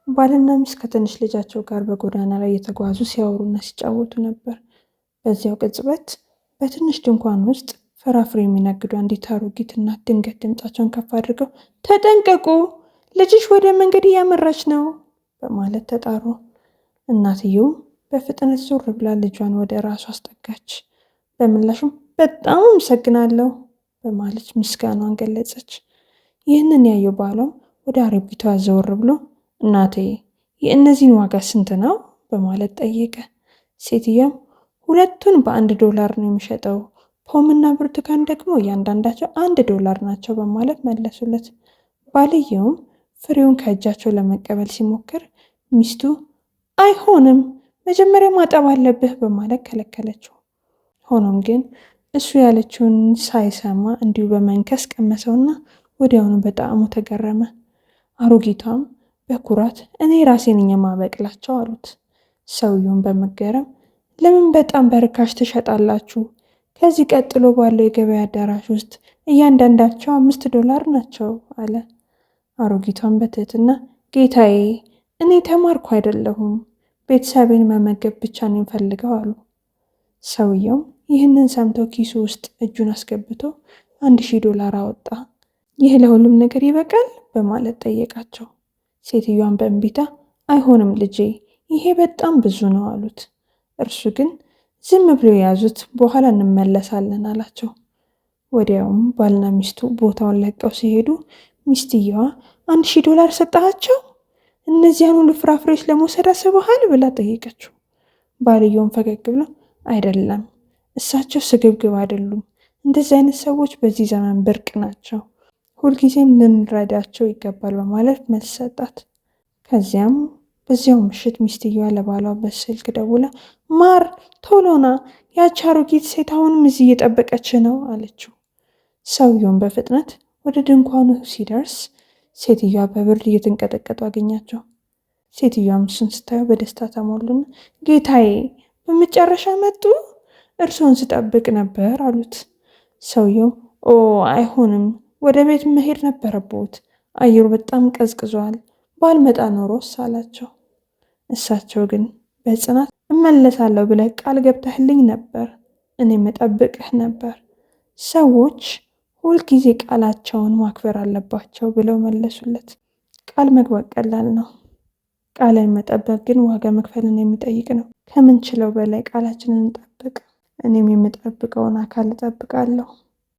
ባልና ሚስት ከትንሽ ልጃቸው ጋር በጎዳና ላይ እየተጓዙ ሲያወሩና ሲጫወቱ ነበር። በዚያው ቅጽበት በትንሽ ድንኳን ውስጥ ፍራፍሬ የሚነግዱ አንዲት አሮጊት እናት ድንገት ድምፃቸውን ከፍ አድርገው ተጠንቀቁ፣ ልጅሽ ወደ መንገድ እያመራች ነው በማለት ተጣሩ። እናትየው በፍጥነት ዞር ብላ ልጇን ወደ ራሷ አስጠጋች። በምላሹም በጣም አመሰግናለሁ በማለት ምስጋናዋን ገለጸች። ይህንን ያየው ባሏም ወደ አሮጊቷ ዘወር ብሎ እናቴ የእነዚህን ዋጋ ስንት ነው በማለት ጠየቀ። ሴትየም ሁለቱን $1 ነው የሚሸጠው፣ ፖምና ብርቱካን ደግሞ እያንዳንዳቸው $1 ናቸው በማለት መለሱለት። ባልየውም ፍሬውን ከእጃቸው ለመቀበል ሲሞክር ሚስቱ አይሆንም፣ መጀመሪያ ማጠብ አለብህ በማለት ከለከለችው። ሆኖም ግን እሱ ያለችውን ሳይሰማ እንዲሁ በመንከስ ቀመሰውና ወዲያውኑ በጣዕሙ ተገረመ። አሮጊቷም በኩራት እኔ ራሴ ነኝ የማበቅላቸው አሉት። ሰውየውን በመገረም ለምን በጣም በርካሽ ትሸጣላችሁ? ከዚህ ቀጥሎ ባለው የገበያ አዳራሽ ውስጥ እያንዳንዳቸው $5 ናቸው አለ። አሮጊቷን በትህትና ጌታዬ፣ እኔ ተማርኩ አይደለሁም፣ ቤተሰቤን መመገብ ብቻ ነው የምፈልገው አሉ። ሰውየው ይህንን ሰምተው ኪሱ ውስጥ እጁን አስገብቶ $1000 አወጣ። ይህ ለሁሉም ነገር ይበቃል በማለት ጠየቃቸው። ሴትዮዋን በእንቢታ አይሆንም ልጄ፣ ይሄ በጣም ብዙ ነው አሉት። እርሱ ግን ዝም ብሎ የያዙት፣ በኋላ እንመለሳለን አላቸው። ወዲያውም ባልና ሚስቱ ቦታውን ለቀው ሲሄዱ ሚስትየዋ $1000 ሰጣቸው? እነዚያን ሁሉ ፍራፍሬዎች ለመውሰድ አስበሃል ብላ ጠየቀችው። ባልየውን ፈገግ ብሎ አይደለም፣ እሳቸው ስግብግብ አይደሉም፣ እንደዚህ አይነት ሰዎች በዚህ ዘመን ብርቅ ናቸው፣ ሁልጊዜም ልንረዳቸው ይገባል በማለት መልስ ሰጣት። ከዚያም በዚያው ምሽት ሚስትየዋ ለባሏ በስልክ ደውላ ማር ቶሎና፣ ያቺ አሮጊት ሴት አሁንም እዚህ እየጠበቀች ነው አለችው። ሰውየውን በፍጥነት ወደ ድንኳኑ ሲደርስ ሴትዮዋ በብርድ እየተንቀጠቀጡ አገኛቸው። ሴትዮዋም እሱን ስታየው በደስታ ተሞሉና ጌታዬ፣ በመጨረሻ መጡ፣ እርስዎን ስጠብቅ ነበር አሉት። ሰውየው ኦ አይሆንም፣ ወደ ቤት መሄድ ነበረብዎት፣ አየሩ በጣም ቀዝቅዟል፣ ባልመጣ ኖሮስ አላቸው። እሳቸው ግን በጽናት እመለሳለሁ ብለህ ቃል ገብተህልኝ ነበር፣ እኔ መጠብቅህ ነበር፣ ሰዎች ሁልጊዜ ቃላቸውን ማክበር አለባቸው ብለው መለሱለት። ቃል መግባት ቀላል ነው፣ ቃልን መጠበቅ ግን ዋጋ መክፈልን የሚጠይቅ ነው። ከምንችለው በላይ ቃላችንን እንጠብቅ። እኔም የምጠብቀውን አካል እጠብቃለሁ።